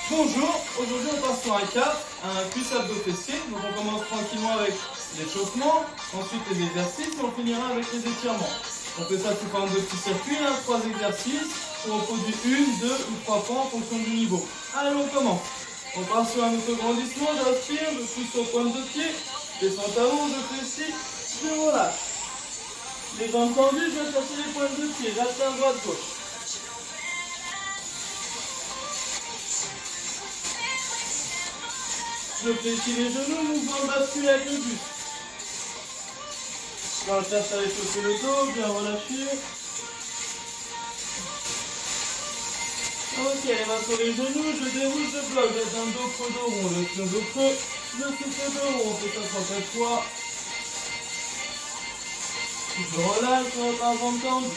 Bonjour, aujourd'hui on passe sur un cap, un cuisse abdos fessier. Donc on commence tranquillement avec l'échauffement, ensuite les exercices et on finira avec les étirements. On fait ça sous forme de petits circuits, 3 exercices, on reproduit 1, 2 ou 3 fois en fonction du niveau. Allez, on commence. On part sur un autograndissement, j'aspire, je pousse aux pointes de pied, descends talon, je fléchis, je relâche. Les jambes tendues, je vais chercher les pointes de pied, j'alterne droite gauche. Je fléchis les genoux, mouvement de bascule avec le buste. On cherche à échauffer le dos, bien relâcher. Ok, elle va sur les genoux, je déroule, je bloque. J'ai un dos creux, dos rond, je tire dos creux, je souffle dos rond. On fait ça 3-4 fois. Je relâche, je repars en tente.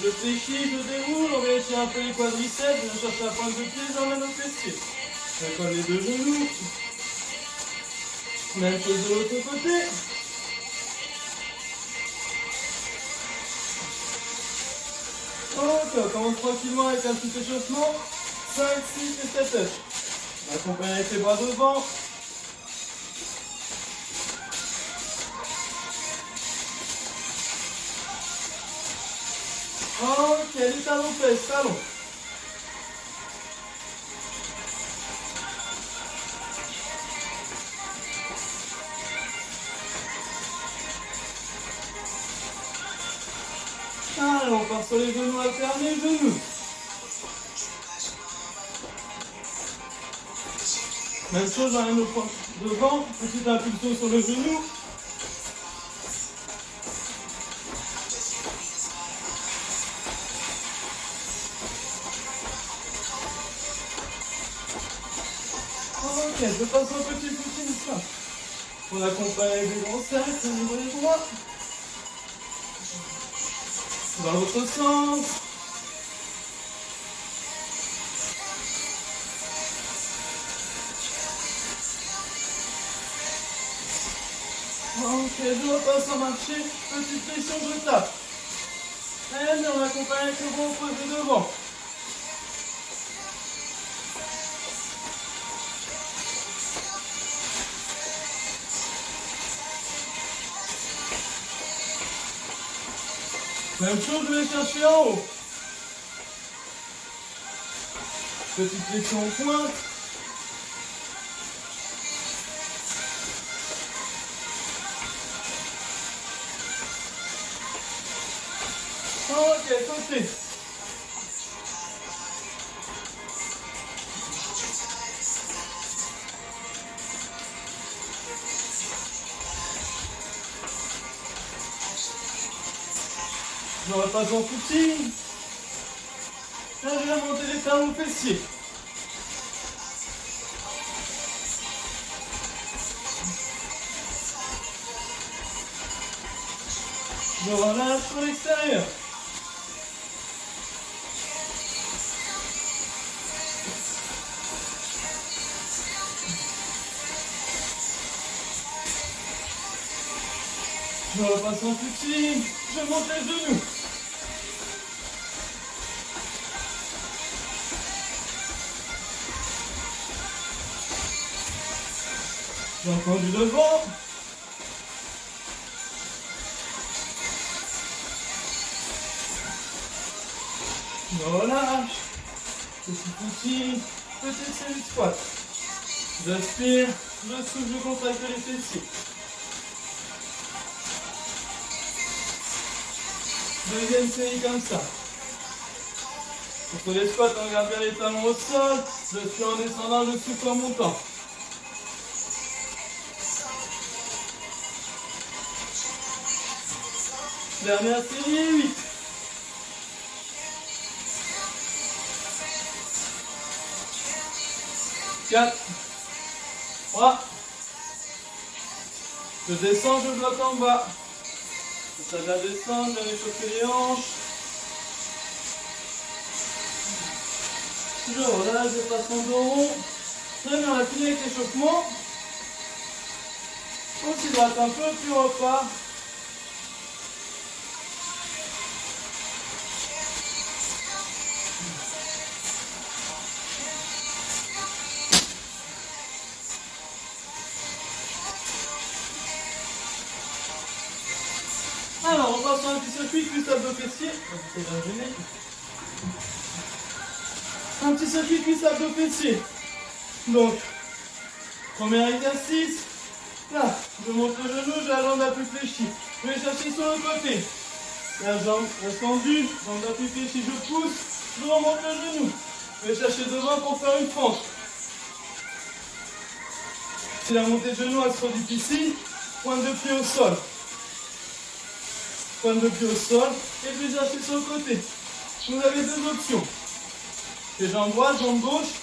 Je fléchis, je déroule, on va étirer un peu les quadriceps, je cherche la pointe de pied, j'emmène au fessier. Je colle les deux genoux. Même chose de l'autre côté. Ok, on commence tranquillement avec un petit échauffement. 5, 6 et 7 touches. On accompagne avec les bras devant. Ok, les talons fesses, talons. Allez, on part sur les genoux alternés, genoux. Même chose, j'amène au point devant, petite impulsion sur le genou. Ok, je passe un petit footing ça. On accompagne avec des grands cercles au niveau des bras. Dans l'autre sens. Ok, je repasse en marché, petite flexion, je tape. Et on accompagne avec le bras opposé devant. Même chose, je vais chercher en haut. Petite flexion en pointe. Ok, côté. Je repasse en footing. Là, je vais monter les talons fessiers. Je relâche sur l'extérieur. Je repasse en footing. Je monte les genoux. J'ai encore du devant. Je relâche. Petit footing. Petite série de squats. J'aspire. Je souffle, je contracte les fessiers. Deuxième série comme ça. Pour les squats, on regarde bien les talons au sol. Je suis en descendant, je souffle en montant. Dernière série, 8. Quatre. 3. Je descends, je bloque en bas. Ça va descendre, je vais réchauffer les hanches. Je relâche, je passe mon dos rond. Très bien, on a fini avec l'échauffement. On s'hydrate un peu, puis on repart. circuit cuisse abdos fessiers. Un petit circuit cuisse abdos fessiers. Donc, premier exercice. Là, je monte le genou, j'ai la jambe la plus fléchie. Je vais chercher sur le côté. La jambe reste tendue, jambe la plus fléchie, je pousse, je remonte le genou. Je vais chercher devant pour faire une fente. Si la montée de genou est trop difficile, pointe de pied au sol. Pointe de pied au sol et puis chercher sur le côté. Vous avez deux options. Les jambes droites, jambes gauche.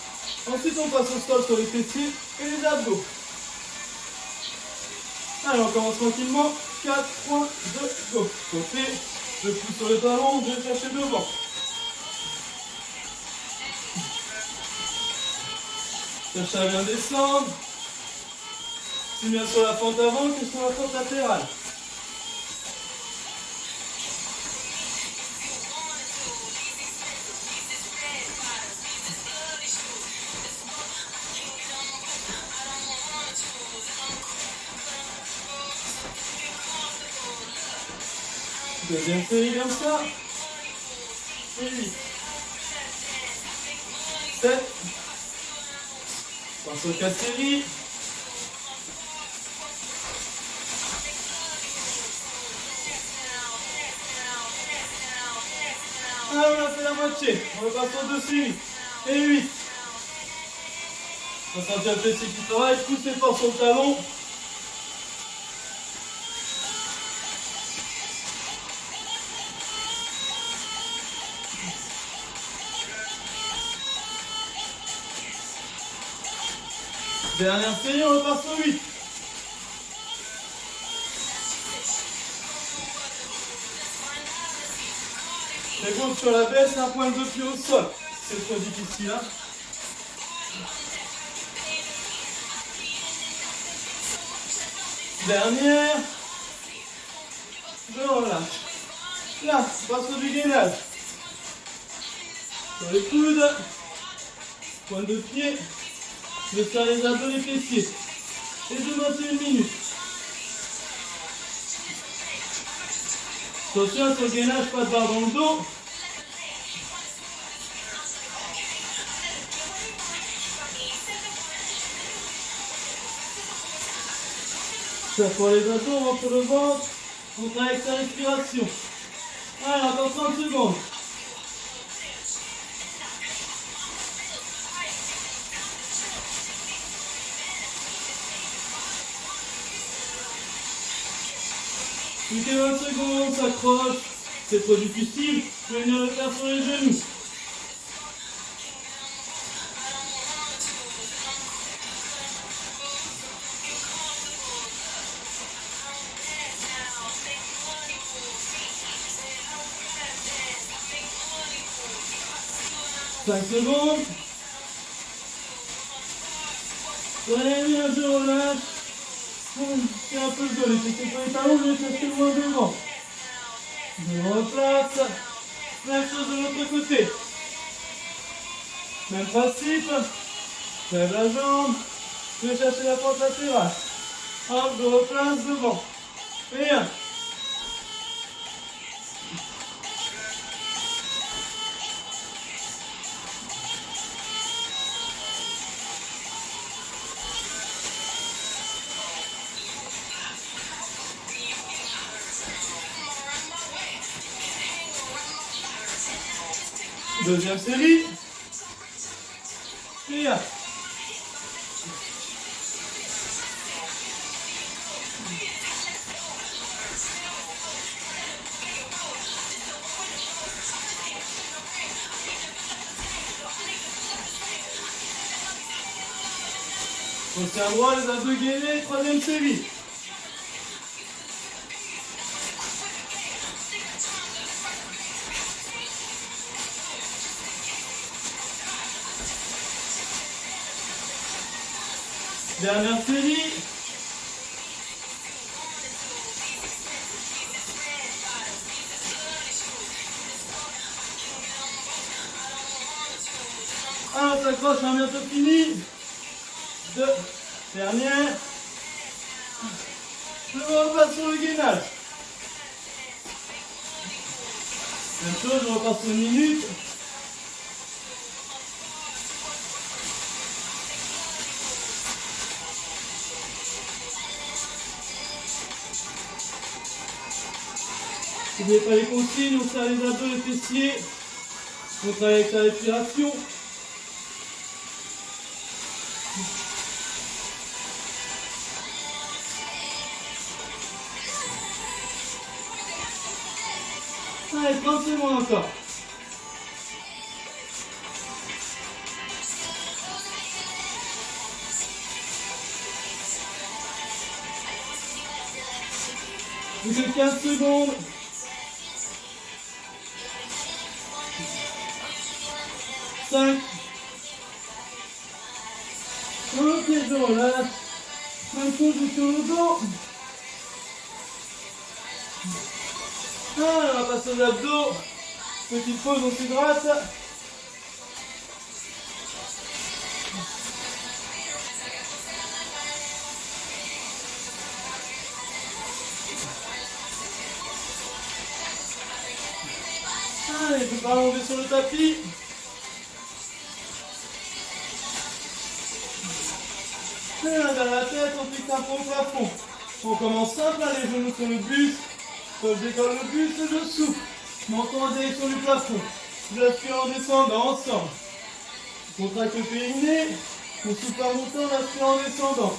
Ensuite on passe au sol sur les fessiers et les abdos. Allez, on commence tranquillement. 4, 3, 2, go. Côté, je pousse sur le talon, je vais chercher devant. Cherche à bien descendre. C'est bien sur la fente avant que sur la fente latérale. Deuxième série comme ça. Et 8. 7. Passe aux 4 séries. Ah, on a fait la moitié. On repasse aux 2 séries. Et 8. On va sentir le fessier qui travaille. Poussez fort sur le talon. Dernière série, on repasse au 8. Les gauche sur la baisse, un point de pied au sol. C'est trop difficile, hein. Dernière. Je relâche. Là, on passe au dégainage. Sur les coudes. Point de pied. Je vais faire les abdos, les fessiers. Et je maintiens 1 minute. Attention sur le gainage, pas de barre dans le dos. Ça pour les abdos, on rentre le ventre. On travaille avec sa respiration. Allez, encore 30 secondes. Plus que 20 secondes, on s'accroche. C'est trop difficile, je vais venir le faire sur les genoux. Cinq secondes. Ouais, bien, je relâche. C'est un peu le dos, les pieds sur les talons, je vais chercher loin devant. Je replace. Même chose de l'autre côté. Même principe. Je lève la jambe. Je vais chercher la pente latérale. Hop, je replace devant. Et un. Deuxième série. Et un. On tient droit, les abdos gainés, troisième série. Dernière série. Ah, on s'accroche, on a bientôt fini. Deux. Dernière. Je repasse sur le gainage. Même chose, je repasse une minute. N'oubliez pas les consignes, on serre les abdos, les fessiers. On travaille avec la respiration. Allez, 30 secondes encore. Plus que 15 secondes. 5. Ok, je relâche. Même chose, je tourne le dos. Ah, on va passer aux abdos. Petite pause, on s'hydrate. Allez, je peux pas allonger sur le tapis. Et là, dans la tête, on fixe un peu au plafond. On commence simple, hein, les genoux sur le buste. Je décolle le buste et je souffle. Menton en direction du plafond. J'aspire en descendant ensemble. Je contracte le périnée. On souffle en montant, j'aspire en descendant.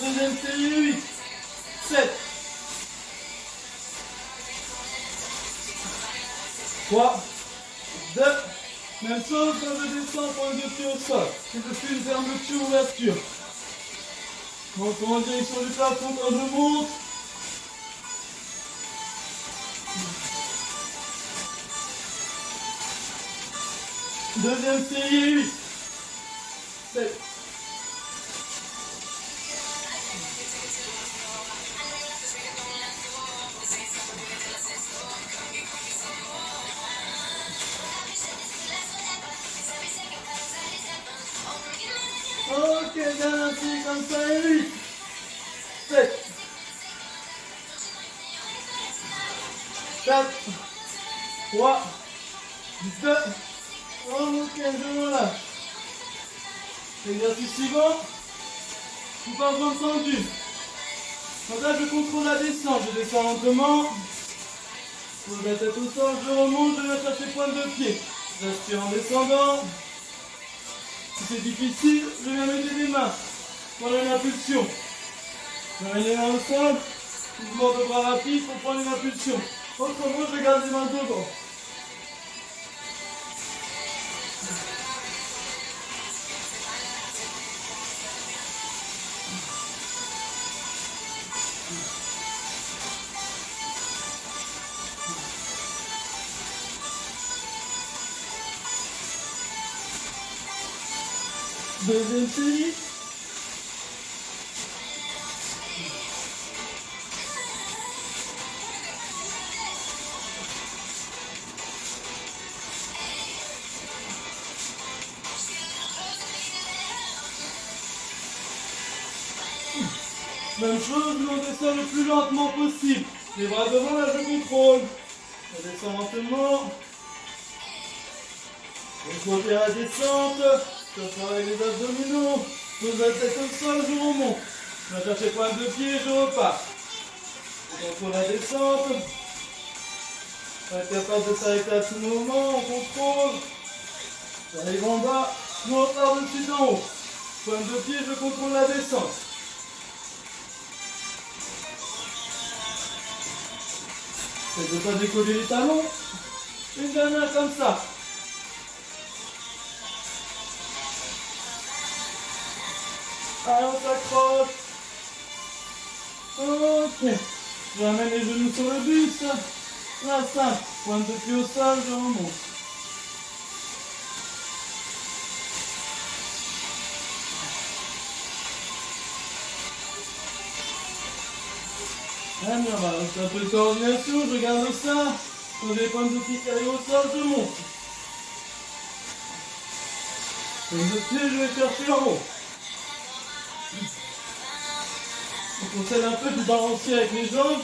Deuxième série, 8, 7, 3, 2, même chose, quand je descends, point de pied au sol. Si je fais une fermeture, ouverture. Menton en direction du plafond quand je monte. Deuxième série, 8, 7, 'Ok, bien ainsi, comme ça, et 8, 7, 4, 3, 2, ok, je relâche. Exercice suivant, tout par ventre tendu. Donc là, je contrôle la descente, je descends lentement. Je pose la tête au sol, je remonte, je viens chercher pointe de pied. J'aspire en descendant. Si c'est difficile, je viens mettre les mains. Voilà une impulsion. Je mets les mains au sol, mouvement de bras rapide pour prendre une impulsion. Autrement, je garde les mains devant. Deuxième série. Même chose, on descend le plus lentement possible. Les bras devant, là je contrôle. On descend lentement. On côté à la descente. Je travaille les abdominaux. Je pose la tête au sol, je remonte. Je vais chercher pointe de pied, je repars. Je contrôle la descente. On va être capable de s'arrêter à tout moment, on contrôle. J'arrive en bas, je repars dessus d'en haut. Pointe de pied, je contrôle la descente. J'essaie de ne pas décoller les talons. Une dernière comme ça. Allez, on s'accroche. Ok. Je ramène les genoux sur le buste. Là, simple. Pointe de pied au sol, je remonte. Ah, bien, on va rajouter un peu de coordination. Je garde ça. Quand j'ai les pointes de pied qui arrivent au sol, je monte. Comme de pied, je vais chercher en haut. On conseille un peu de balancer avec les jambes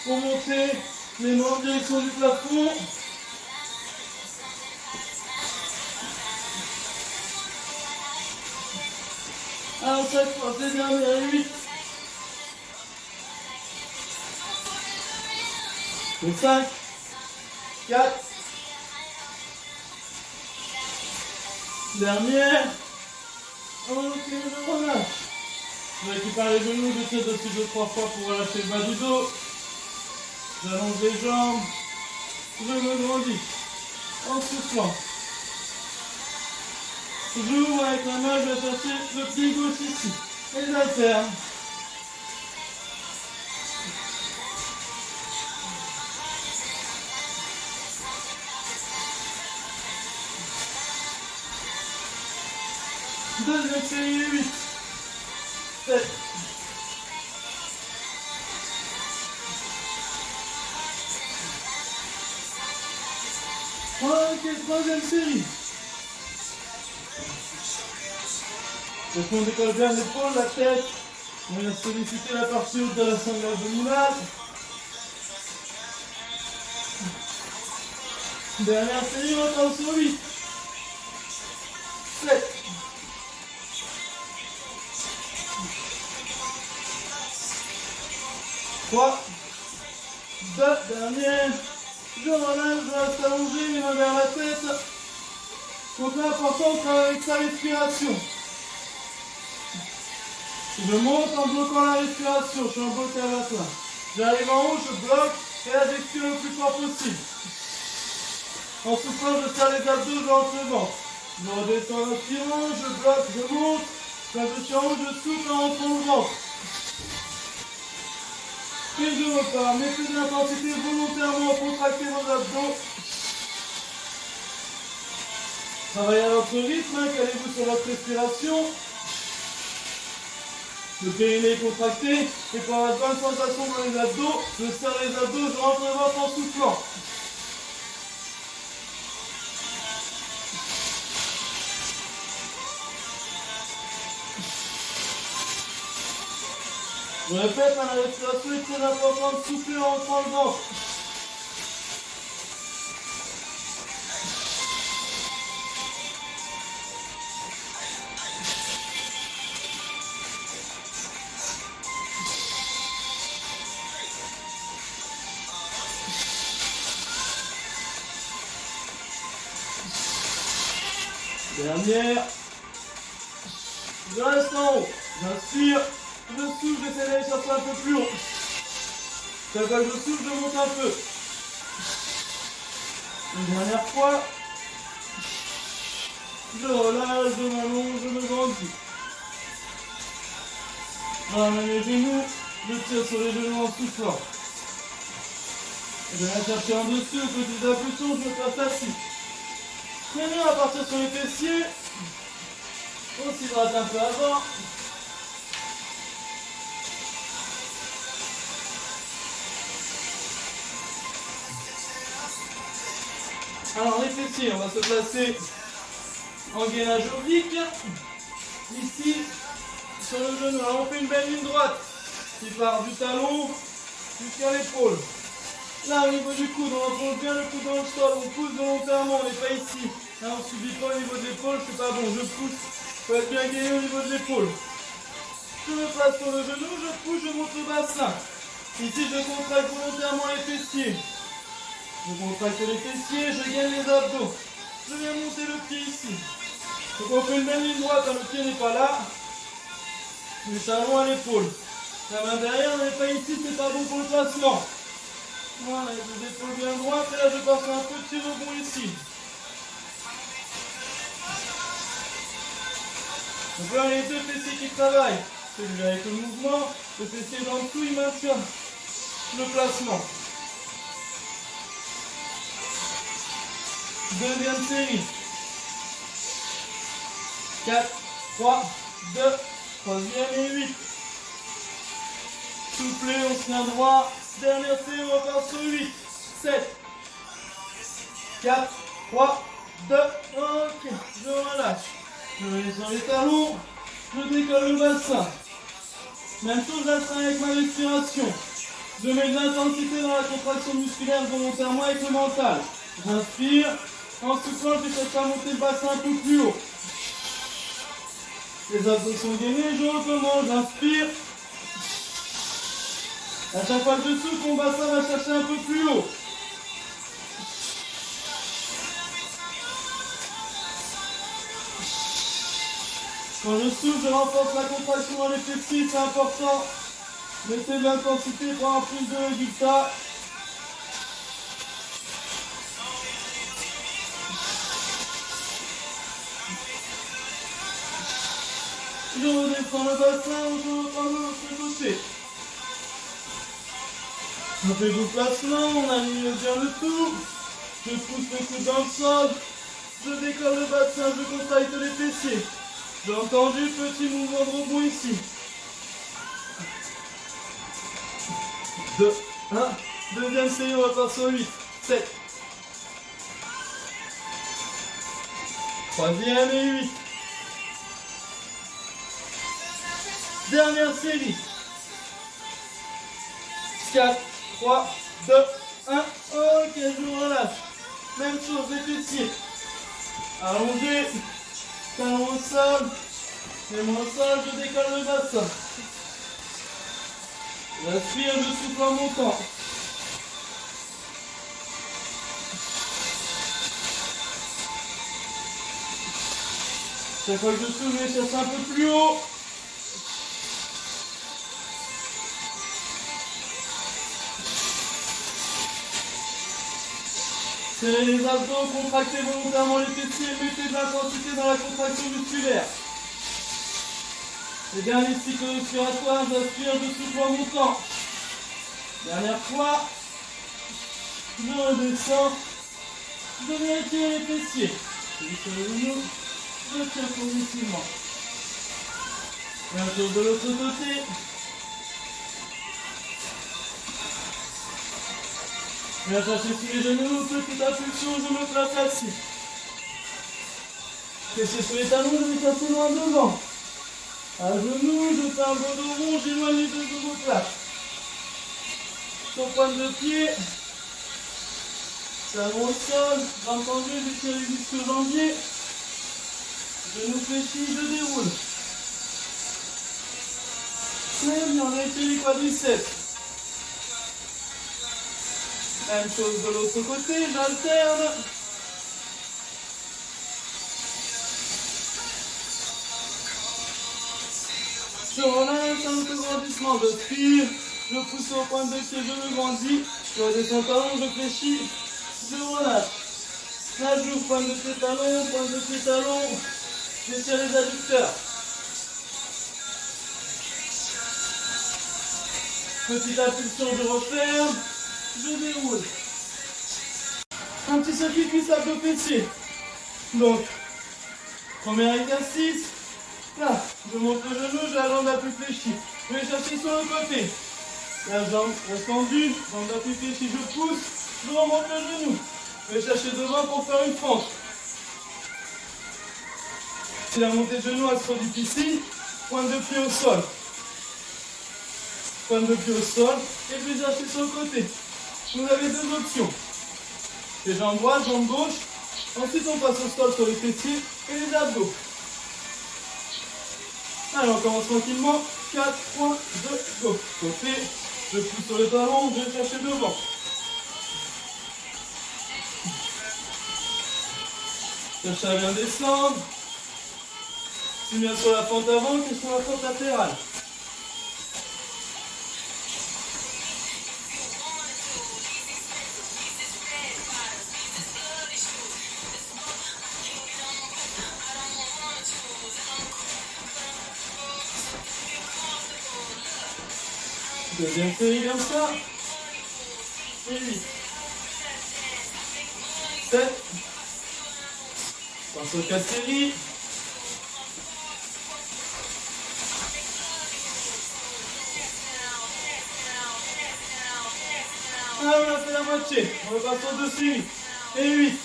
pour monter les mains en direction du plafond. Alors cette fois, c'est dernière 8. Le 5, 4, dernière. Ok, je relâche. Je récupère les genoux, je tire dessus 2-3 fois pour relâcher le bas du dos. J'allonge les jambes. Je me grandis en soufflant. Toujours avec la main, je vais chercher le pied gauche ici. Et j'alterne. Deuxième série, 8, 7. Ok, troisième série. Le fond décolle bien l'épaule, la tête. On vient solliciter la partie haute de la sangle abdominale. Dernière série, on attend sur 8, 7. 3, 2, dernière. Je relâche, je reste allongé, les mains vers la tête. Donc là, important, on travaille avec sa respiration. Je monte en bloquant la respiration, je suis en bloc à la fin. J'arrive en haut, je bloque, et là j'expire le plus fort possible. En soufflant, je serre les abdos, je rentre le ventre. Je redescends en inspirant, je bloque, je monte. Quand je suis en haut, je souffle en rentrant le ventre. Et je repars. Mettez de l'intensité volontairement, contractez vos abdos. Travaillez à votre rythme, calez-vous sur votre respiration. Le périnée est contracté. Et pour avoir de bonnes sensations dans les abdos, je serre les abdos, je rentre le ventre en soufflant. Je répète, la respiration est très importante, souffler en rentrant le ventre. Dernière. Je reste en haut. J'inspire. Je souffle, j'essaie d'aller chercher un peu plus haut. Quand je souffle, je monte un peu. Une dernière fois. Je relâche, je m'allonge, je me grandis. Je ramène les genoux, je tire sur les genoux en soufflant. Je vais la chercher en dessus, au petit impulsion, je me place assis. Maintenant, on va partir sur les fessiers. On s'hydrate un peu avant. Alors les fessiers, on va se placer en gainage oblique, ici, sur le genou. Alors on fait une belle ligne droite qui part du talon jusqu'à l'épaule. Là au niveau du coude, on enfonce bien le coude dans le sol, on pousse volontairement, on n'est pas ici. Là on ne subit pas au niveau de l'épaule, c'est pas bon, je pousse, il faut être bien gainé au niveau de l'épaule. Je me place sur le genou, je pousse, je monte le bassin. Ici je contracte volontairement les fessiers. Je contracte les fessiers, je gagne les abdos. Je viens monter le pied ici. Donc on fait une belle ligne droite quand le pied n'est pas là. Le talon à l'épaule. La main derrière, on n'est pas ici, c'est pas bon pour le placement. Voilà, les épaules bien droites et là je passe un petit rebond ici. Donc là les deux fessiers qui travaillent. Celui avec le mouvement, le fessier dans le dessous, il maintient le placement. Deuxième série. 4, 3, 2, troisième et 8. Soufflez, on se tient droit. Dernière série, on repart sur 8, 7, 4, 3, 2, ok, je relâche. Je mets sur les talons, je décolle le bassin. Même chose là avec ma respiration. Je mets de l'intensité dans la contraction musculaire volontairement avec le mental. J'inspire, en soufflant, je cherche à monter le bassin un peu plus haut. Les abdos sont gainés, je recommence, j'inspire. À chaque fois que je souffle, mon bassin va chercher un peu plus haut. Quand je souffle, je renforce la contraction dans les fessiers, c'est important. Mettez de l'intensité pour avoir plus de résultats. Je redescends le bassin, je reprends de l'autre côté. On fait vos placements, on aligne bien le tout. Je pousse le coude dans le sol. Je décolle le bassin, je contracte les fessiers. J'ai entendu petit mouvement de rebond ici. 2, 1, deuxième série, on repart sur 8, 7. Troisième et 8. Dernière série. 4, 3, 2, 1. Ok, je relâche. Même chose, les fessiers. Allongé. Talon au sol. Les mains au sol, je décolle le bassin. J'inspire, je souffle en montant. Chaque fois que je souffle, je cherche un peu plus haut. Serrez les abdos, contractez volontairement les fessiers, mettez de l'intensité dans la contraction musculaire. Le dernier cycle respiratoire, j'inspire, je souffle en montant. Dernière fois. Je redescends. Je viens tirer les fessiers. Je vais sur les genoux. Je tire progressivement. Même chose de l'autre côté. Je viens chercher sous les genoux, petite impulsion, je me place assis. Fessiers sur les talons, je vais casser loin devant. À genoux, je fais un beau dos rond, j'éloigne les deux omoplates. Sur pointe de pied. Talon au sol, bras tendus, j'étire les muscles jambiers. Genoux fléchis, je déroule. Très bien, on a été les quadriceps. Même chose de l'autre côté, j'alterne. Je relâche un autograndissement, je tire, je pousse au point de pied, je me grandis, je redescends talon, je fléchis, je relâche. Là j'ouvre point de pied talon, j'étire les adducteurs. Petite impulsion, je referme, je déroule. Un petit circuit cuisse abdos fessiers. Donc, premier exercice. Là, je monte le genou, j'ai la jambe la plus fléchie. Je vais chercher sur le côté. La jambe reste tendue, jambe la plus fléchie, je pousse, je remonte le genou. Je vais chercher devant pour faire une fente. Si la montée de genou est trop difficile, pointe de pied au sol. Pointe de pied au sol et je vais chercher sur le côté. Vous avez deux options. Les jambes droites, jambes gauche. Ensuite on passe au sol sur les fessiers et les abdos. Allez, on commence tranquillement. 4, 3, 2, go. Côté, je pousse sur le talon, je vais chercher devant. Cherche à bien descendre. Si bien sur la fente avant que sur la fente latérale. Deuxième série comme ça. Et 8. 7. Passe aux 4 séries. Ah, on a fait la moitié. On repasse aux 2 séries. Et 8.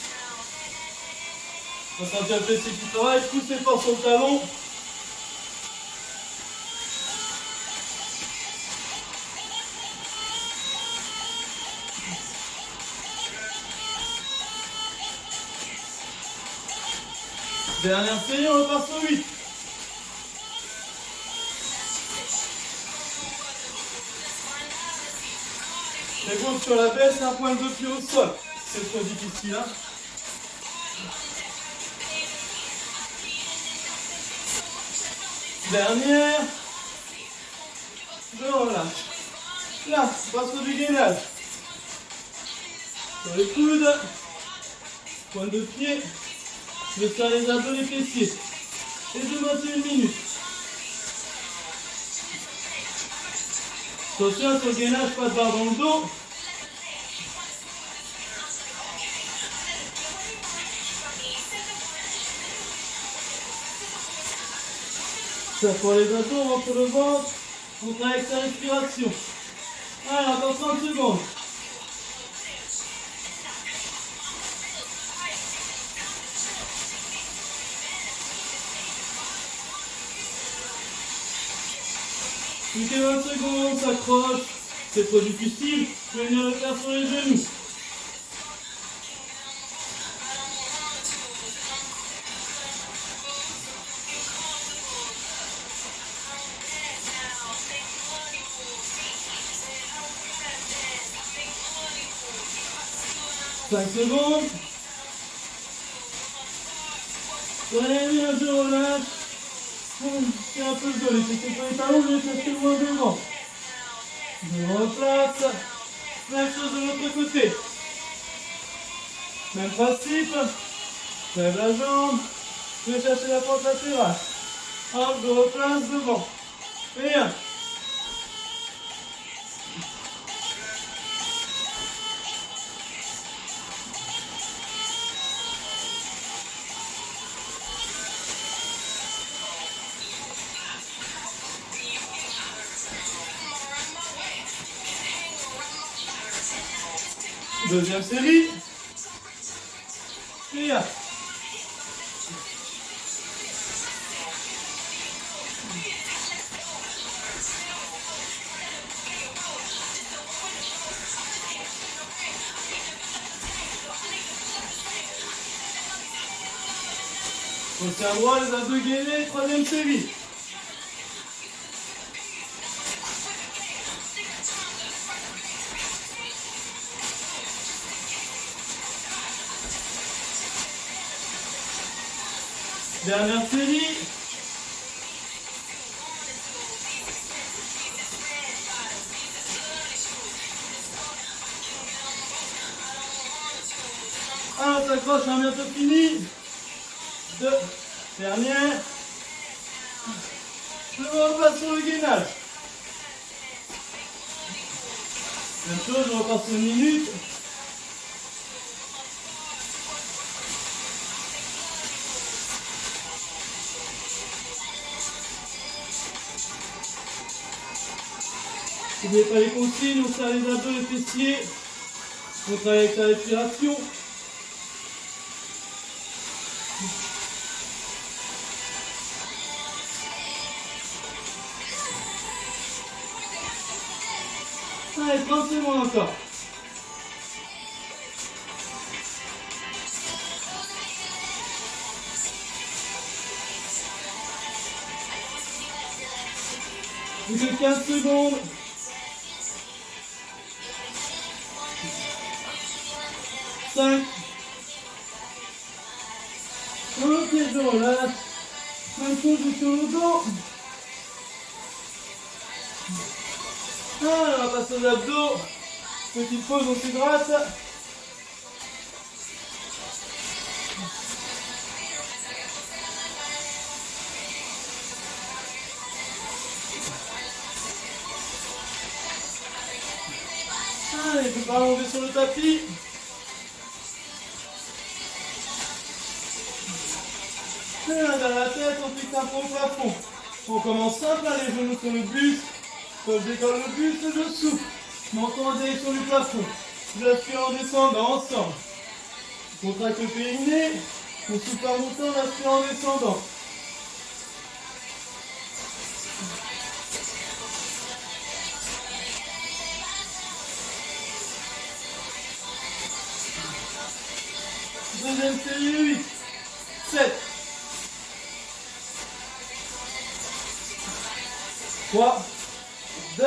On va sentir le fessier qui travaille, poussez fort sur le talon. Dernière série, on repart sur 8. Les gauche sur la baisse et un point de pied au sol. C'est trop difficile, hein. Dernière. Je relâche. Là, on passe sur du gainage. Sur les coudes. Point de pied. Je vais faire les abdos, les fessiers. Et de 21 minutes. Attention sur le gainage, pas de barre dans le dos. Ça pour les abdos, on rentre le ventre. On travaille avec sa respiration. Allez, encore 30 secondes. Plus que 20 secondes, on s'accroche. C'est trop difficile. Je vais venir le faire sur les genoux. Cinq secondes. Prenez bien, je relâche. C'est un peu le dos, les pieds sur les talons, je vais chercher loin devant. Je replace. Même chose de l'autre côté. Même principe. Je lève la jambe. Je vais chercher la pente latérale. Hop, je replace devant. Et un. Deuxième série. Et un. Côté droit, les abdos gainés, troisième série. Dernière série. Ah, on s'accroche, on a bientôt fini. Deux. Dernière. Je repasse sur le gainage. Même chose, je repasse sur une minute. N'oubliez pas les consignes, on serre les abdos, les fessiers. On travaille avec la respiration. Allez, 30 secondes encore. Plus que 15 secondes. 5. Ok, je relâche. Même chose sur le dos. Ah, on va passer aux abdos. Petite pause, on s'hydrate. Allez, je peux pas monter sur le tapis. Et là, dans la tête, on fixe un peu au plafond. On commence simple, hein, les genoux sur le buste. Quand je décolle le buste, je souffle. Menton en direction du plafond. J'aspire en descendant ensemble. Contracte le périnée. On souffle en montant, on aspire en descendant. Deuxième série, 8, 7, 3, 2,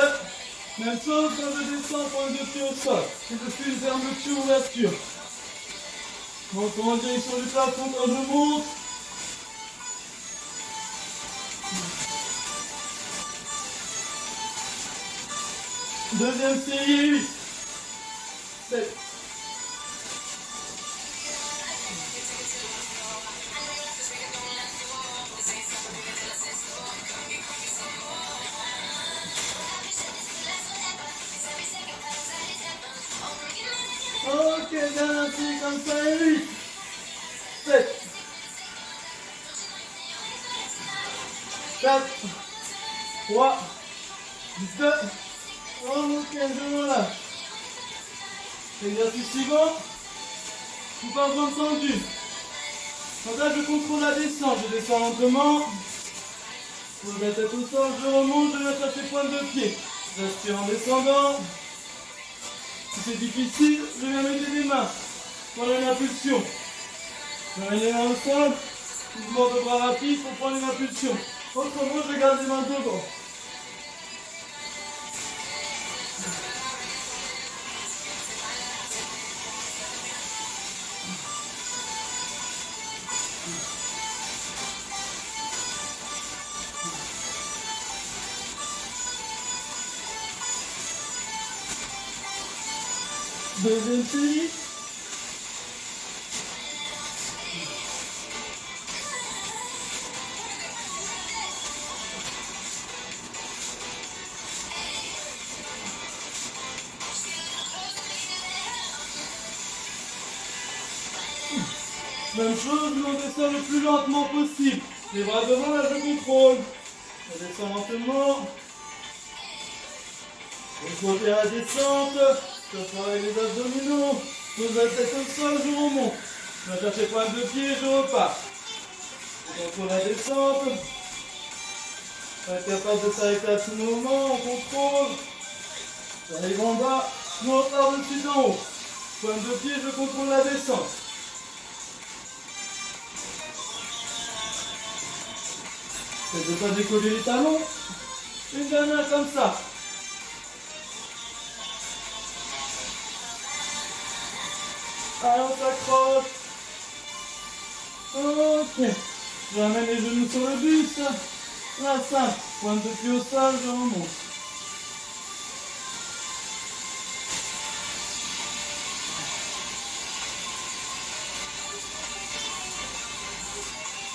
même chose quand je descends, point de pied au sol. Et je fais une fermeture, ouverture. Donc en direction du plafond quand je monte. Deuxième série, 8, 7. Ok, bien ainsi, comme ça, et 8, 7, 4, 3, 2, ok, je relâche. Exercice suivant, tout par ventre tendu. Donc là, je contrôle la descente, je descends lentement. Je mets la tête au sol, je remonte, je vais chercher pointe de pied. J'aspire en descendant. Si c'est difficile, je viens mettre les mains. Voilà une impulsion. Je mets les mains au sol, mouvement de bras rapide pour prendre une impulsion. Autrement, je garde les mains devant. Deuxième série. Même chose, je descends le plus lentement possible. Les bras devant, là je contrôle. Je descends lentement. Je côté à la descente. Je travaille les abdominaux. Pose la tête au sol, je remonte. Je vais chercher pointe de pied, je repars. Je contrôle la descente. Je vais être capable de s'arrêter à tout moment, on contrôle. J'arrive en bas, je monte par-dessus d'en haut. Pointe de pied, je contrôle la descente. Je ne pas décoller les talons. Une dernière comme ça. Allez, on s'accroche. Ok. Je ramène les genoux sur le buste. Là, ça. Pointe de pied au sol, je remonte.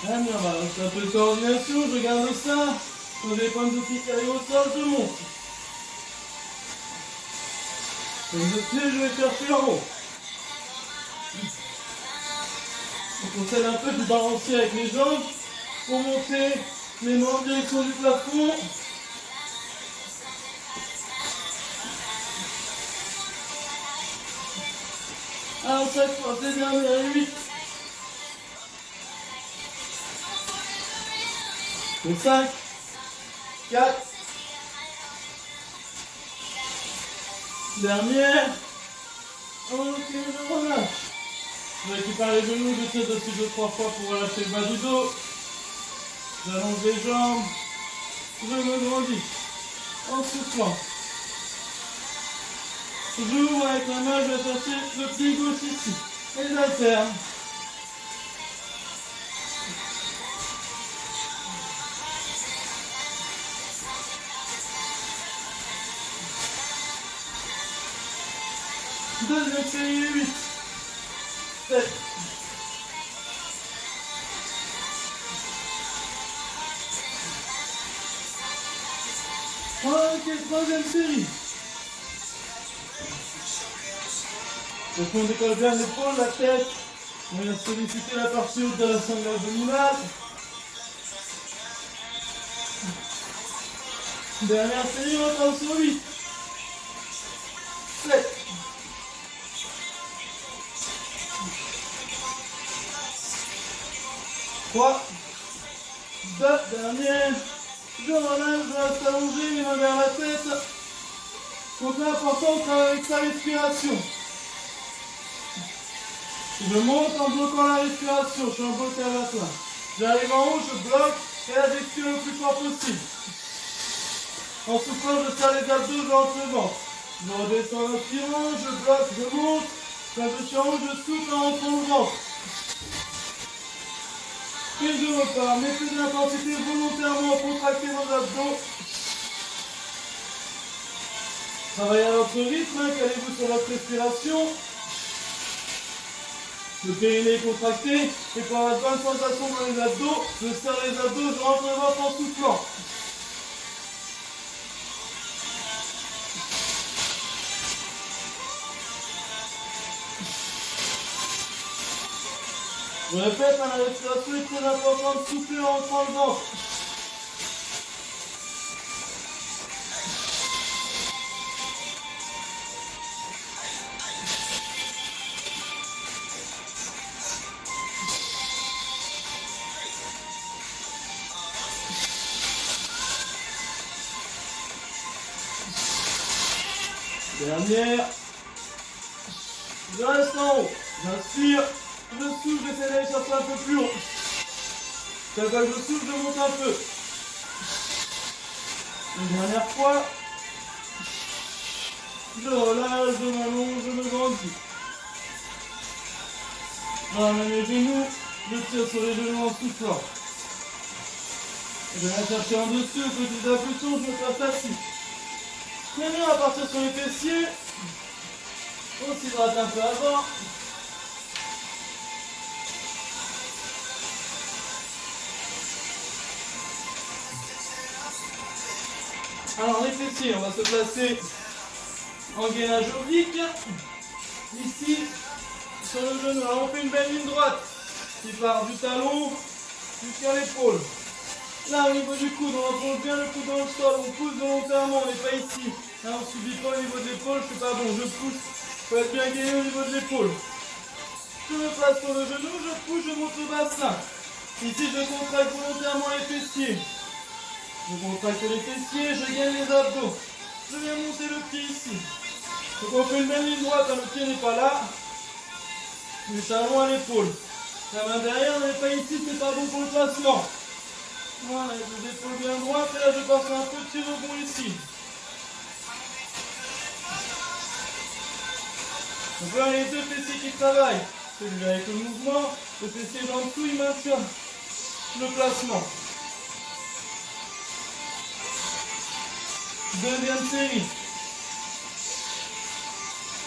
Ah, bien, voilà, c'est un peu de coordination, je garde ça. Quand j'ai les pointes de pied qui arrivent au sol, je monte. Pointe de pied, je vais chercher en haut. On conseille un peu de balancer avec les jambes pour monter les mains en direction du plafond. Alors, cette fois, c'est dernière, 8. 5, 4, dernière. Ok, je relâche. Je récupère les genoux, je tire dessus 2-3 fois pour relâcher le bas du dos. J'allonge les jambes. Je me grandis en soufflant. J'ouvre avec la main, je vais chercher le pied gauche ici. Et j'alterne. Deuxième série, 8, 7. Ok, troisième série. Le fond décolle bien l'épaule, la tête. On vient solliciter la partie haute de la sangle abdominale. Dernière série, on va sur 8, 7. 3, 2, dernier. Je relève, je reste allongé, les mains vers la tête. Donc là, important, on travaille avec sa respiration. Je monte en bloquant la respiration, je suis en bloqué à la fin. J'arrive en haut, je bloque et là j'expire le plus fort possible. En soufflant, je serre les abdos, je rentre le ventre. Je redescends en inspirant, je bloque, je monte. Quand je suis en haut, je souffle en rentrant le ventre. Et je repars. Mettez de l'intensité volontairement, contractez vos abdos. Travaillez à votre rythme, calez-vous sur votre respiration. Le périnée est contracté et pour avoir de bonnes sensations dans les abdos, je serre les abdos, je rentre le ventre en soufflant. Je répète, la respiration est très importante, souffler en rentrant le ventre. Dernière. Je reste en haut. J'inspire. Je souffle, j'essaie d'aller chercher un peu plus haut. Chaque fois que je souffle, je monte un peu. Une dernière fois. Je relâche, je m'allonge, je me grandis. Je ramène les genoux, je tire sur les genoux en soufflant. Je vais la chercher en dessous, petite impulsion, je me place assis. Maintenant, à partir sur les fessiers, on s'hydrate un peu avant. Alors les fessiers, on va se placer en gainage oblique. Ici, sur le genou. Alors on fait une belle ligne droite qui part du talon jusqu'à l'épaule. Là au niveau du coude, on enfonce bien le coude dans le sol, on pousse volontairement, on n'est pas ici. Là on ne subit pas au niveau de l'épaule, c'est pas bon, je pousse. Il faut être bien gainé au niveau de l'épaule. Je me place sur le genou, je pousse, je monte le bassin. Ici je contracte volontairement les fessiers. Je contracte les fessiers, je gagne les abdos. Je viens monter le pied ici. Donc on fait une belle ligne droite, le pied n'est pas là. Le talon à l'épaule. La main derrière, on n'est pas ici, c'est pas bon pour le placement. Voilà, les épaules bien droites, et là je passe un petit rebond ici. On peut avoir les deux fessiers qui travaillent. Celui-là avec le mouvement, le fessier en dessous, il maintient le placement. Deuxième série.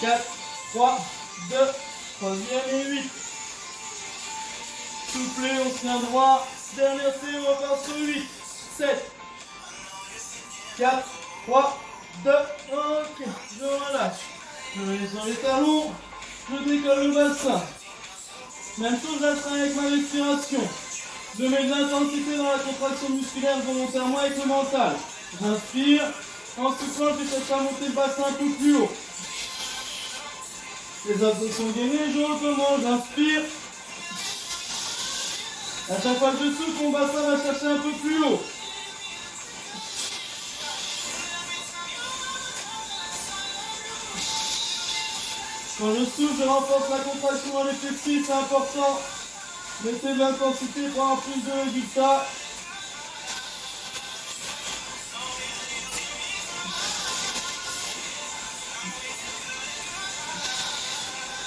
4, 3, 2, troisième et 8. Soufflez, on se tient droit. Dernière série, on repart sur 8, 7, 4, 3, 2, ok. Je relâche. Je vais sur les talons. Je décolle le bassin. Même chose, là, je travaille avec ma respiration. Je mets de l'intensité dans la contraction musculaire volontairement avec le mental. J'inspire. En soufflant, je cherche à monter le bassin un peu plus haut. Les abdos sont gainés, je recommence, j'inspire. À chaque fois que je souffle, mon bassin va chercher un peu plus haut. Quand je souffle, je renforce la contraction dans les fessiers, c'est important. Mettez de l'intensité pour avoir plus de résultats.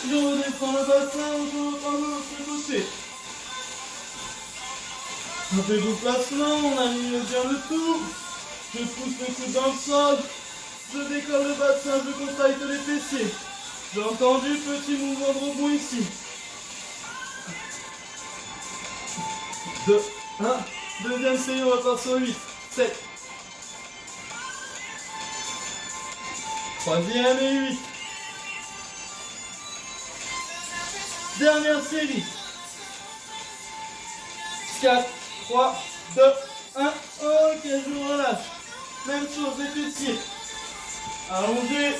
Je redescends le bassin, je reprends de l'autre côté. On fait vos placements, on aligne bien le tout. Je pousse le coude dans le sol. Je décolle le bassin, je contracte les fessiers. J'ai entendu petit mouvement de rebond ici. 2, 1. Deuxième série, on repart sur 8, 7. Troisième et 8. Dernière série. 4, 3, 2, 1. Ok, je relâche. Même chose, les fessiers. Allongé.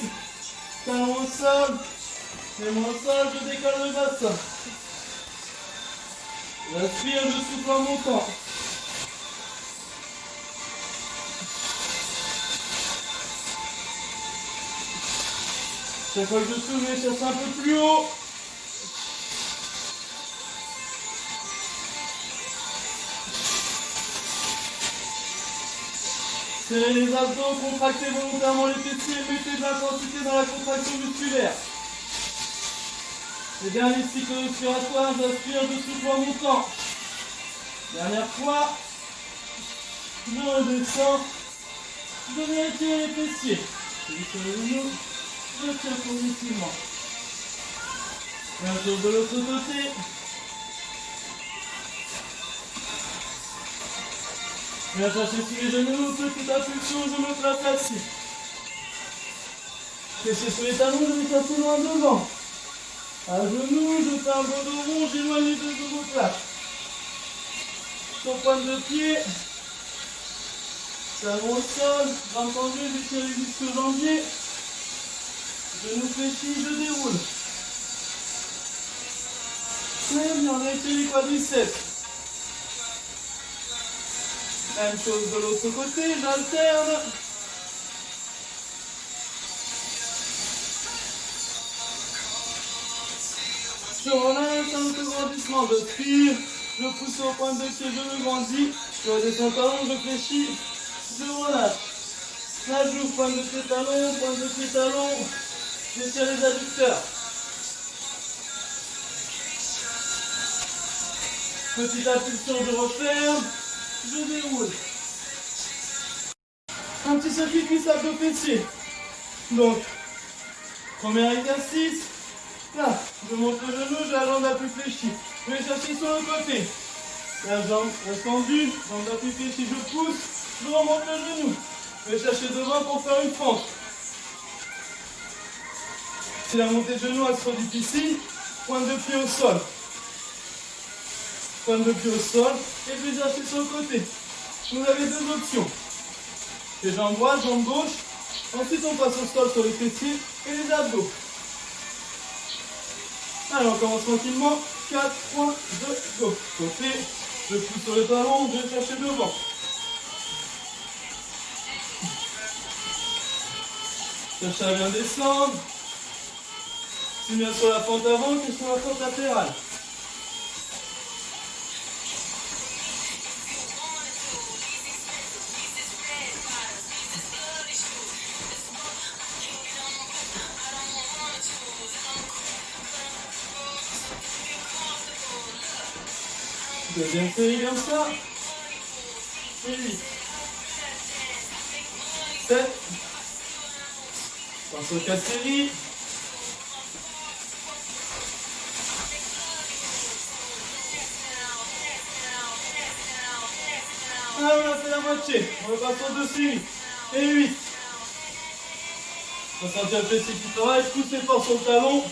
Talon au sol. Les mains au sol, je décolle le bassin. J'aspire, je souffle en montant. Chaque fois que je souffle, je cherche un peu plus haut. Serrez les abdos, contractez volontairement les fessiers, mettez de l'intensité dans la contraction musculaire. Le dernier cycle respiratoire, j'aspire, je souffle en montant. Dernière fois. Je redescends. Je viens tirer les fessiers. Je vais sur les genoux. Je tire progressivement. Même chose de l'autre côté. Je viens chercher sur les genoux, petite impulsion, je me place assis. Fessiers sur les talons, je vais taper loin devant. À genoux, je fais un bon dos rond, j'éloigne les deux omoplates. Sur pointe de pied. Talon au sol, bras tendus, j'étire les muscles jambiers. Genoux fléchis, je déroule. Très bien, on a étiré les quadriceps. Même chose de l'autre côté, j'alterne. Je relâche un autograndissement, je tire, je pousse au point de pied, je me grandis, je redescends talon, je fléchis, je relâche. Là j'ouvre point de pied talon, j'étire les adducteurs. Petite impulsion, je referme, je déroule. Un petit circuit cuisse abdos fessiers. Donc, premier exercice. Là, je monte le genou, j'ai la jambe la plus fléchie. Je vais chercher sur le côté. La jambe reste tendue, jambe la plus fléchie, je pousse, je remonte le genou. Je vais chercher devant pour faire une fente. Si la montée de genou elle sera difficile, pointe de pied au sol. Pointe de pied au sol, et je vais chercher sur le côté. Vous avez deux options. Les jambes droites, jambes gauche. Ensuite on passe au sol sur les fessiers et les abdos. Allez, on commence tranquillement. 4, 3, 2, go. Côté, je pousse sur les talons, je vais chercher devant. Cherche à bien descendre. Si bien sur la fente avant que sur la fente latérale. Deuxième série comme ça. Et 8. 7. Passe aux 4 séries. Ah, on a fait la moitié. On repasse aux 2 séries. Et 8. On va sentir le fessier qui travaille. Poussez fort sur le talon.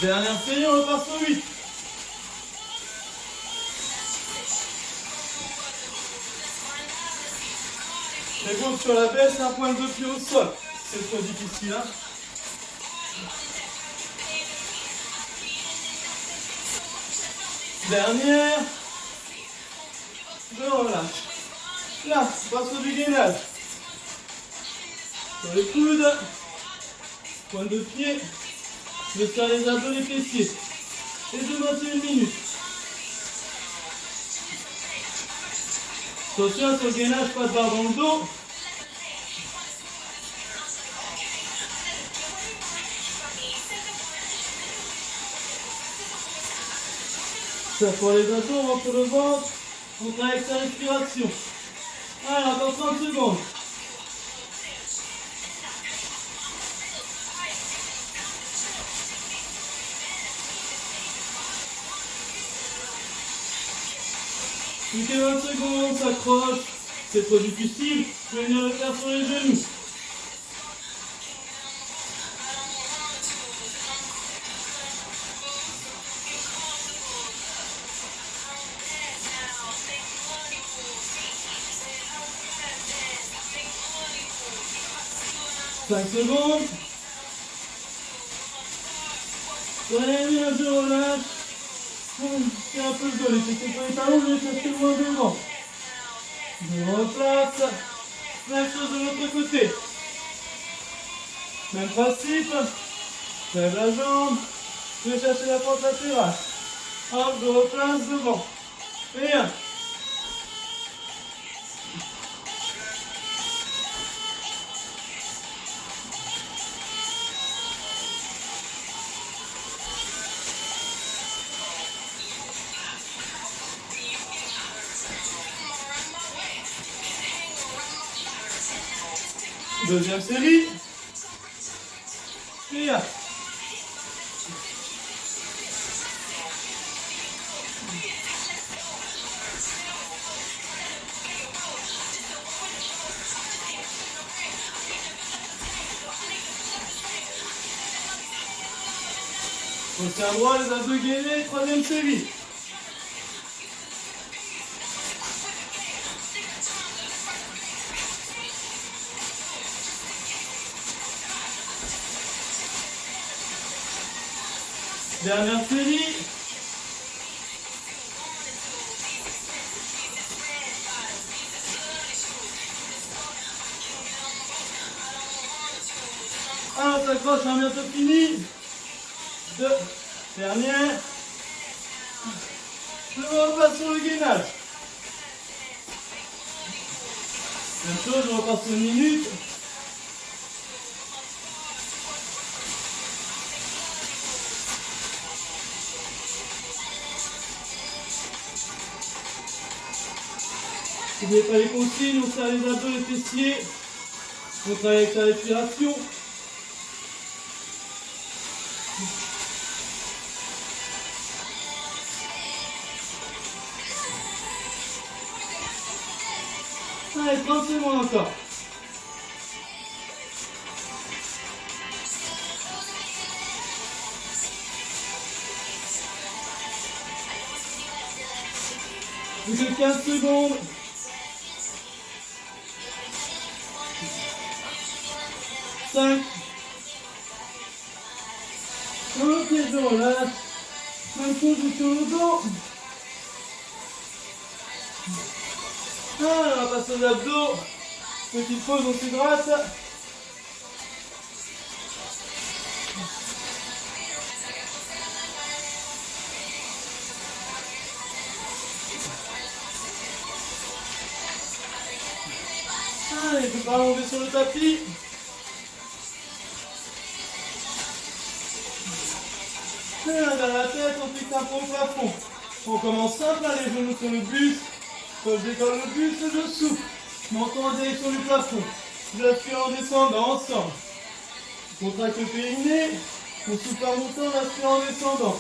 Dernière série, on repasse au 8. Les gauche sur la baisse, un point de pied au sol. C'est trop difficile, hein. Dernière. Je relâche. Là, on passe au dégainage. Sur les coudes. Point de pied. Je serre les abdos, les fessiers. Et je maintiens 1 minute. Attention sur le gainage, pas de barre dans le dos. Ça pour les abdos, on rentre le ventre. On travaille avec sa respiration. Allez, encore 30 secondes. Plus que 20 secondes, on s'accroche. C'est trop difficile. Je vais venir le faire sur les genoux. 5 secondes. Prenez bien, je relâche. C'est un peu le dos, les pieds sur les talons, je vais chercher loin devant. Je replace. Même chose de l'autre côté. Même principe. Je lève la jambe. Je vais chercher la pente latérale. Hop, je replace devant. Et 1. Deuxième série. Et 1. Retiens droit, les abdos gainés, troisième série. Dernière série. Un, on s'accroche, on a bientôt fini. 2, dernière. Je repasse sur le gainage. Même chose, je repasse sur une minute. N'oubliez pas les consignes, on serre les abdos, les fessiers. On travaille avec la respiration. Allez, 30 secondes encore. Plus que 15 secondes. 5. Ok, je relâche. Même chose, je tourne le dos. Ah, on va passer aux abdos. Petite pause, on s'hydrate. Allez, je vais pas monter sur le tapis. Et là, dans la tête, on fixe un peu au plafond. On commence simple, les genoux sur le buste. Quand je décolle le buste, je souffle. Menton en direction du plafond. J'aspire en descendant, ensemble. Je contracte le périnée. On souffle en montant, on aspire en descendant.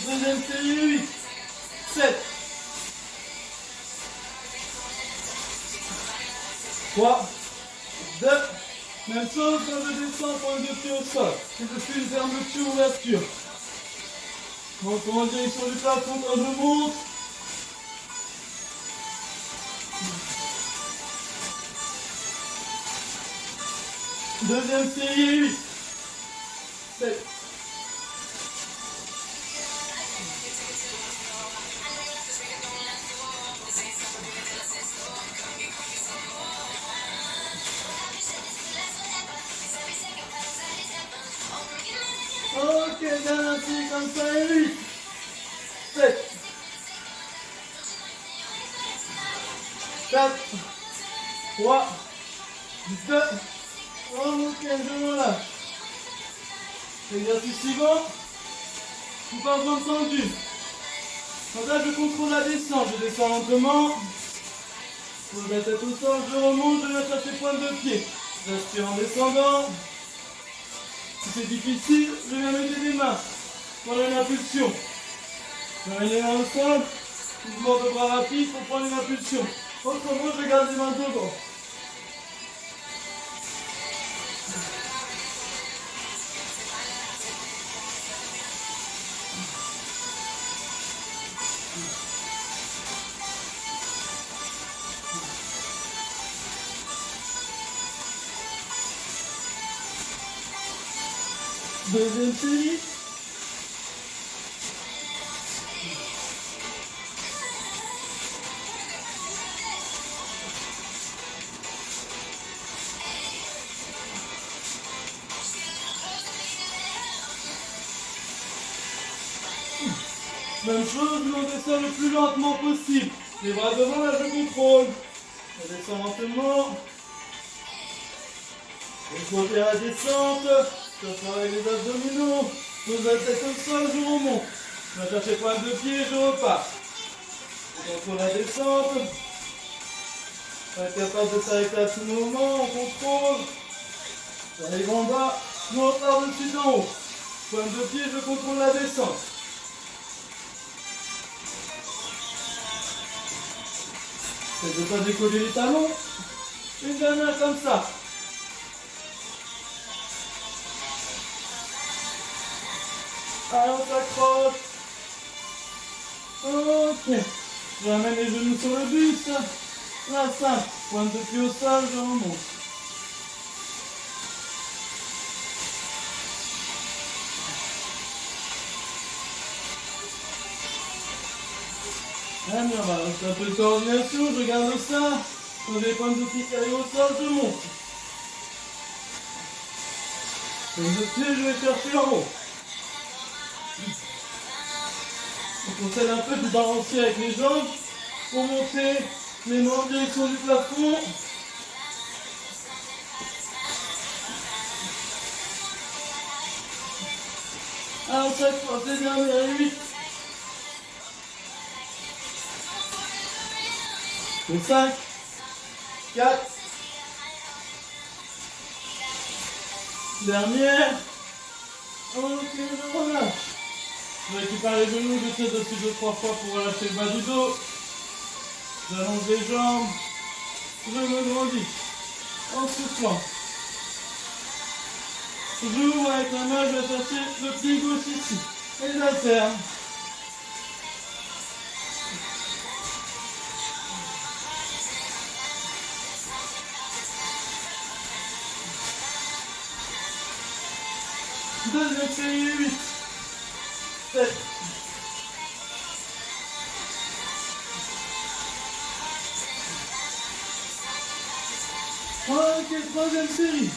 Deuxième série, 8, 7, 3, 2, même chose quand je descends, point de pied au sol. Si je fais une fermeture, ouverture. Menton en direction du plafond quand je monte. Deuxième série, 8, 7, 5, 8, 7, 4, 3, 2, ok, je relâche. Exercice suivant, vous pas besoin de tendu. Donc là, je contrôle la descente, je descends lentement. Je pose la tête au sol, je remonte, je viens chercher pointe de pied. J'aspire en descendant. Si c'est difficile, je viens mettre les mains. Prendre une impulsion. Je mets les mains au sol. Mouvement de bras rapide pour prendre une impulsion. Autrement, je garde les mains devant. Deuxième série. Même chose, je descends le plus lentement possible. Les bras devant, là je contrôle. Je descends lentement. Je reviens à la descente. Je travaille les abdominaux. Pose la tête au sol, je remonte. Je vais chercher pointe de pied, je repars. Je contrôle la descente. Je vais être capable de s'arrêter à tout moment, on contrôle. J'arrive en bas, je monte par-dessus d'en haut. Pointe de pied, je contrôle la descente. Je ne vais pas décoller les talons. Une dernière comme ça. Allez, on s'accroche. Ok. Je ramène les genoux sur le buste. La simple. Pointe de pied au sol, je remonte. Ah, bien, bah, c'est un peu de coordination, je garde ça. Quand j'ai les pointes de pied qui arrivent au sol, je monte. Pointe de pied, je vais chercher en haut. On conseille un peu de balancer avec les jambes pour monter les mains en direction du plafond. Alors, chaque fois, c'est dernière 8. Et 5, 4, dernière. Ok, je relâche. Je récupère les genoux, je tire dessus 2-3 fois pour relâcher le bas du dos. J'allonge les jambes. Je me grandis. En soufflant. Toujours avec la main, je vais chercher le pied gauche ici. Et j'alterne. Deuxième série 8. 7. Ok, troisième série.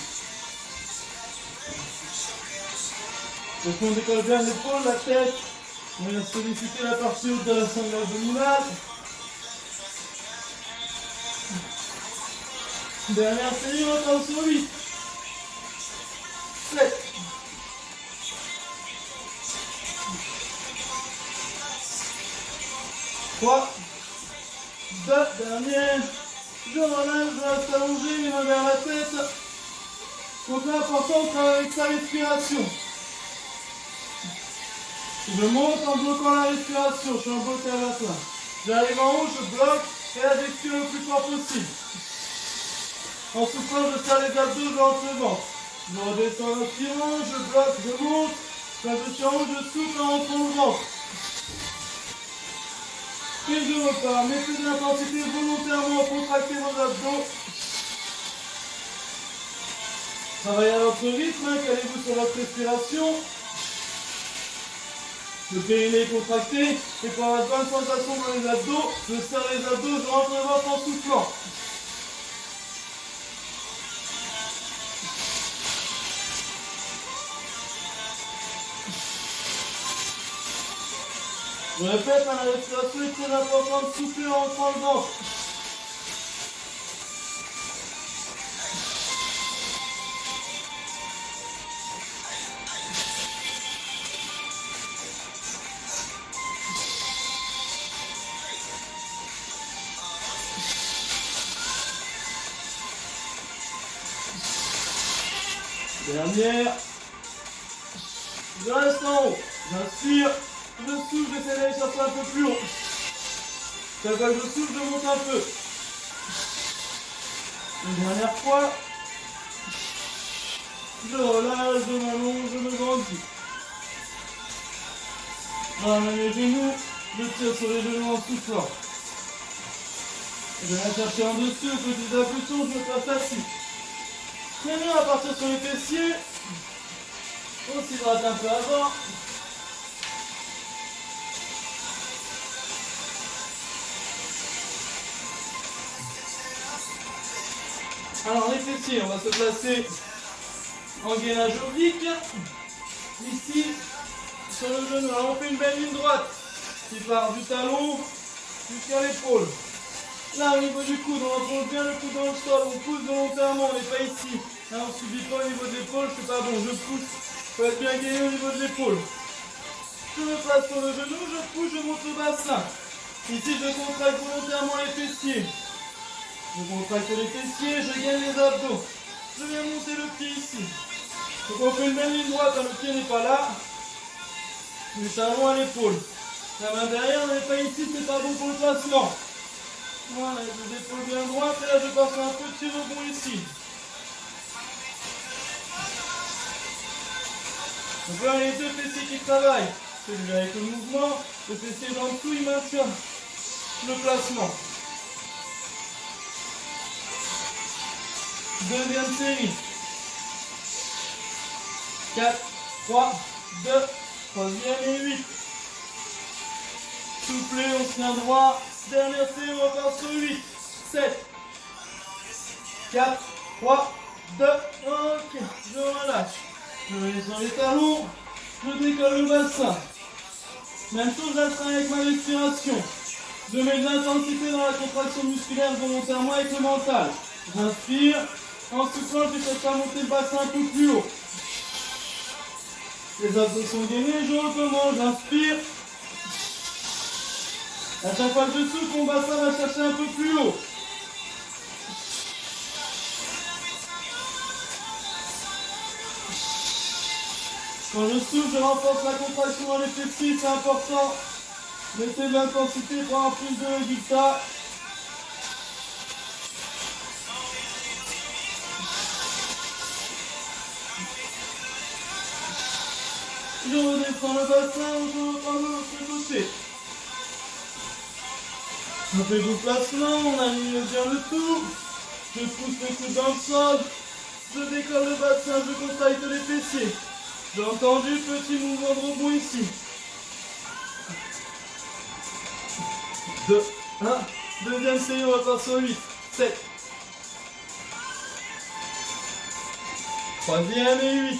Donc on décolle bien l'épaule, la tête. On vient solliciter la partie haute de la sangle abdominale. Dernière série, on attend sur 8. 7. 3. 2. Dernière. Je relève, je reste allongé, les mains vers la tête. Donc là, important, on travaille avec sa respiration. Je monte en bloquant la respiration, je suis en blocage à plat. J'arrive en haut, je bloque et là j'expire le plus fort possible. En soufflant, je serre les abdos, je rentre le ventre. Je redescends en inspirant, je bloque, je monte. Quand je suis en haut, je souffle en rentrant le ventre. Et je repars. Mettez de l'intensité volontairement, contractez vos abdos. Travaillez à votre rythme, calez-vous sur votre respiration. Le périnée est contracté, et pour avoir de bonnes sensations dans les abdos, je serre les abdos, je rentre le ventre en soufflant. Je répète, la respiration est très importante, souffler en rentrant le ventre. Dernière. Je reste en haut. J'inspire. Je souffle, j'essaie d'aller chercher un peu plus haut. Chaque fois que je souffle, je monte un peu. Une dernière fois. Je relâche, je m'allonge, je me grandis. Je ramène les genoux, Je tire sur les genoux en soufflant. Je viens chercher en dessus, petit à petit, je me place assis. Très bien, à partir sur les fessiers. On s'hydrate un peu avant. Alors les fessiers, on va se placer en gainage oblique. Ici, sur le genou. Alors on fait une belle ligne droite qui part du talon jusqu'à l'épaule. Là, au niveau du coude, on enfonce bien le coude dans le sol, on pousse volontairement, on n'est pas ici. Là, on ne subit pas au niveau de l'épaule, c'est pas bon, je pousse. Il faut être bien gainé au niveau de l'épaule. Je me place sur le genou, je pousse, je monte le bassin. Ici, je contracte volontairement les fessiers. Je contracte les fessiers, je gagne les abdos. Je viens monter le pied ici. Donc on fait une belle ligne droite, hein, le pied n'est pas là. Du talon à l'épaule. La main derrière, on n'est pas ici, c'est pas bon pour le placement. Voilà, les épaules bien droites, et là je passe un petit rebond ici. Donc là, les deux fessiers qui travaillent. Celui avec le mouvement, le fessier dans le dessous, il maintient le placement. Deuxième série. 4, 3, 2, troisième et 8. Soufflez, on se tient droit. Dernière série, on repart sur 8, 7, 4, 3, 2, ok, je relâche. Je vais sur les talons, je décolle le bassin. Même chose, j'astreins avec ma respiration. Je mets de l'intensité dans la contraction musculaire volontairement avec le mental. J'inspire, en soufflant, je fais pas monter le bassin un peu plus haut. Les abdos sont gainés, je recommence, j'inspire. À chaque fois que je souffle, mon bassin va chercher un peu plus haut. Quand je souffle, je renforce la contraction dans les fessiers, c'est important. Mettez de l'intensité pour avoir plus de résultats. Je redescends le bassin, je reprends de l'autre côté. On fait vos placements, on aligne bien le tout. Je pousse le coude dans le sol. Je décolle le bassin, je contracte les fessiers. J'ai entendu petit mouvement de rebond ici. 2, 1. Deuxième série, on repart sur 8, 7. Troisième et 8.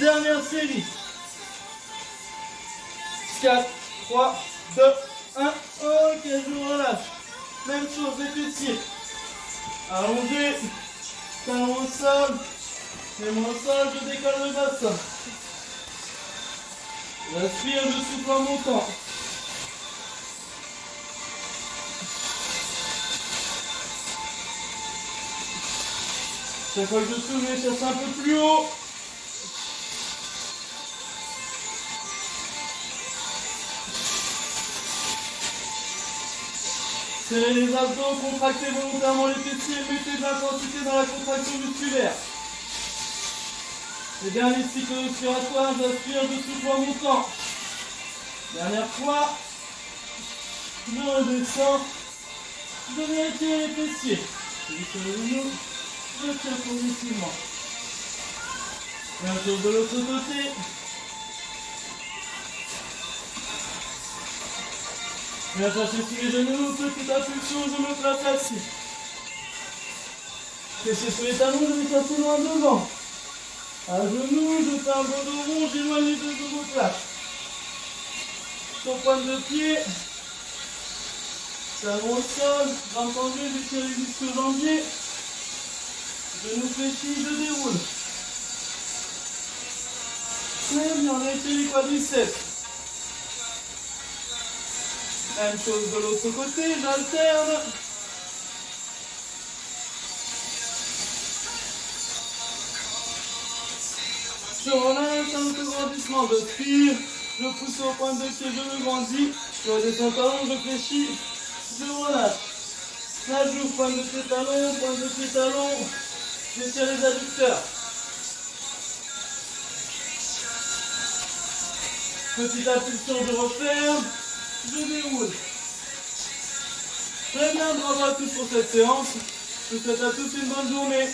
Dernière série. 4, 3, 2, 1. Ok, je relâche. Même chose, les fessiers. Allongé. Talon au sol. Et mon sol, je décolle le bassin. J'aspire, je souffle en montant. Chaque fois que je souffle, je cherche un peu plus haut. Serrez les abdos, contractez volontairement les fessiers, mettez de l'intensité dans la contraction musculaire. Le dernier cycle respiratoire, j'aspire, je souffle en montant. Dernière fois. Je redescends. Je viens étirer les fessiers. Je vais sur le genou. Je tire progressivement. Même chose de l'autre côté. Je viens chercher sous les genoux, petite impulsion, je me place assis. Fessiers sur les talons, je vais passer loin devant. À genoux, je fais un bon dos rond, j'éloigne les deux omoplates. Sur pointe de pied. Talon au sol, bras tendus, j'étire les muscles jambiers. Genoux fléchis, je déroule. Très bien, on a étiré les quadriceps. Même chose de l'autre côté, j'alterne. Je relâche un peu grandissement, je tire, je pousse au point de pied, je me grandis, je redescends talon, je fléchis, je relâche. Là j'ouvre point de pied talon, j'étire les adducteurs. Petite impulsion, je referme. Je déroule. Très bien, bravo à tous pour cette séance. Je vous souhaite à tous une bonne journée.